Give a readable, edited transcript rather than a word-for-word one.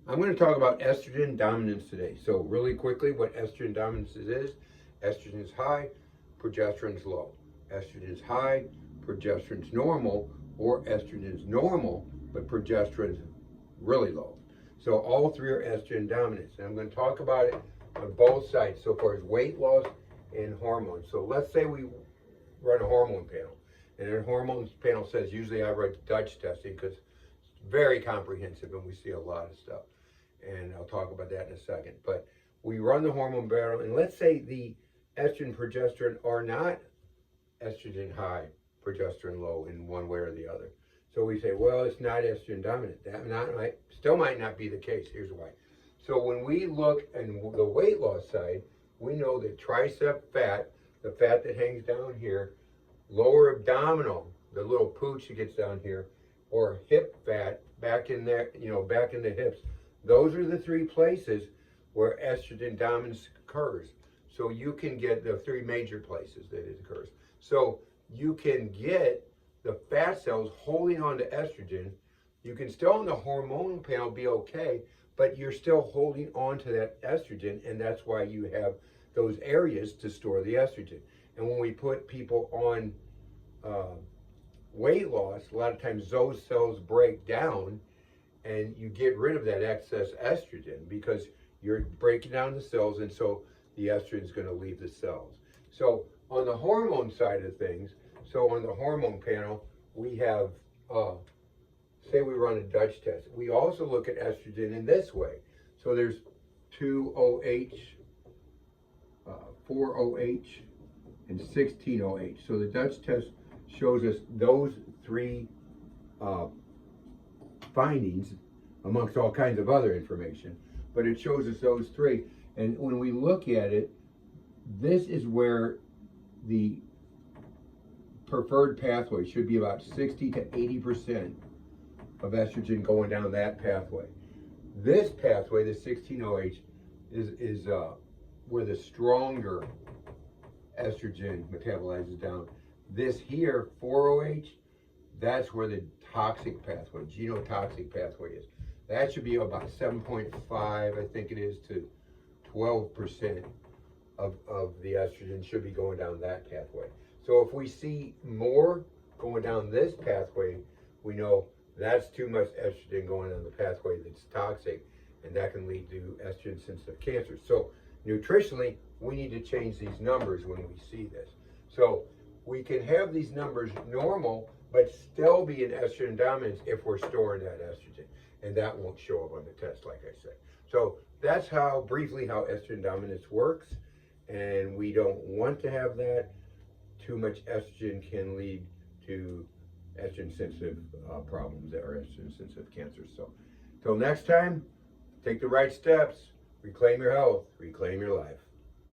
I'm going to talk about estrogen dominance today. So really quickly, what estrogen dominance is, estrogen is high, progesterone is low. Estrogen is high, progesterone is normal, or estrogen is normal, but progesterone is really low. So all three are estrogen dominance. And I'm going to talk about it on both sides so far as weight loss and hormones. So let's say we run a hormone panel. And a hormones panel says, usually I write Dutch testing because it's very comprehensive and we see a lot of stuff. And I'll talk about that in a second. But we run the hormone panel, and let's say the estrogen and progesterone are not estrogen high, progesterone low in one way or the other. So we say, well, it's not estrogen dominant. That still might not be the case. Here's why. So when we look in the weight loss side, we know that tricep fat, the fat that hangs down here, lower abdominal, the little pooch that gets down here, or hip fat back in there, back in the hips. Those are the three places where estrogen dominance occurs. So you can get the three major places that it occurs. So you can get the fat cells holding on to estrogen. You can still on the hormonal panel be okay, but you're still holding on to that estrogen, and that's why you have those areas to store the estrogen. And when we put people on weight loss, a lot of times those cells break down and you get rid of that excess estrogen because you're breaking down the cells, and so the estrogen is going to leave the cells. So on the hormone side of things, so on the hormone panel, we have, say we run a Dutch test. We also look at estrogen in this way. So there's 2-OH, 4-OH, and 16-OH. So the Dutch test shows us those three findings amongst all kinds of other information, but it shows us those three. And when we look at it, this is where the preferred pathway should be about 60 to 80% of estrogen going down that pathway. This pathway, the 16-OH, is where the stronger estrogen metabolizes down. This here, 4-OH, that's where the toxic pathway, genotoxic pathway is. That should be about 7.5, I think it is, to 12% of the estrogen should be going down that pathway. So if we see more going down this pathway, we know that's too much estrogen going down the pathway that's toxic, and that can lead to estrogen-sensitive cancers. So nutritionally, we need to change these numbers when we see this. So we can have these numbers normal, but still be in estrogen dominance if we're storing that estrogen. And that won't show up on the test, like I said. So that's briefly how estrogen dominance works. And we don't want to have that. Too much estrogen can lead to estrogen-sensitive problems that are estrogen-sensitive cancers. So until next time, take the right steps, reclaim your health, reclaim your life.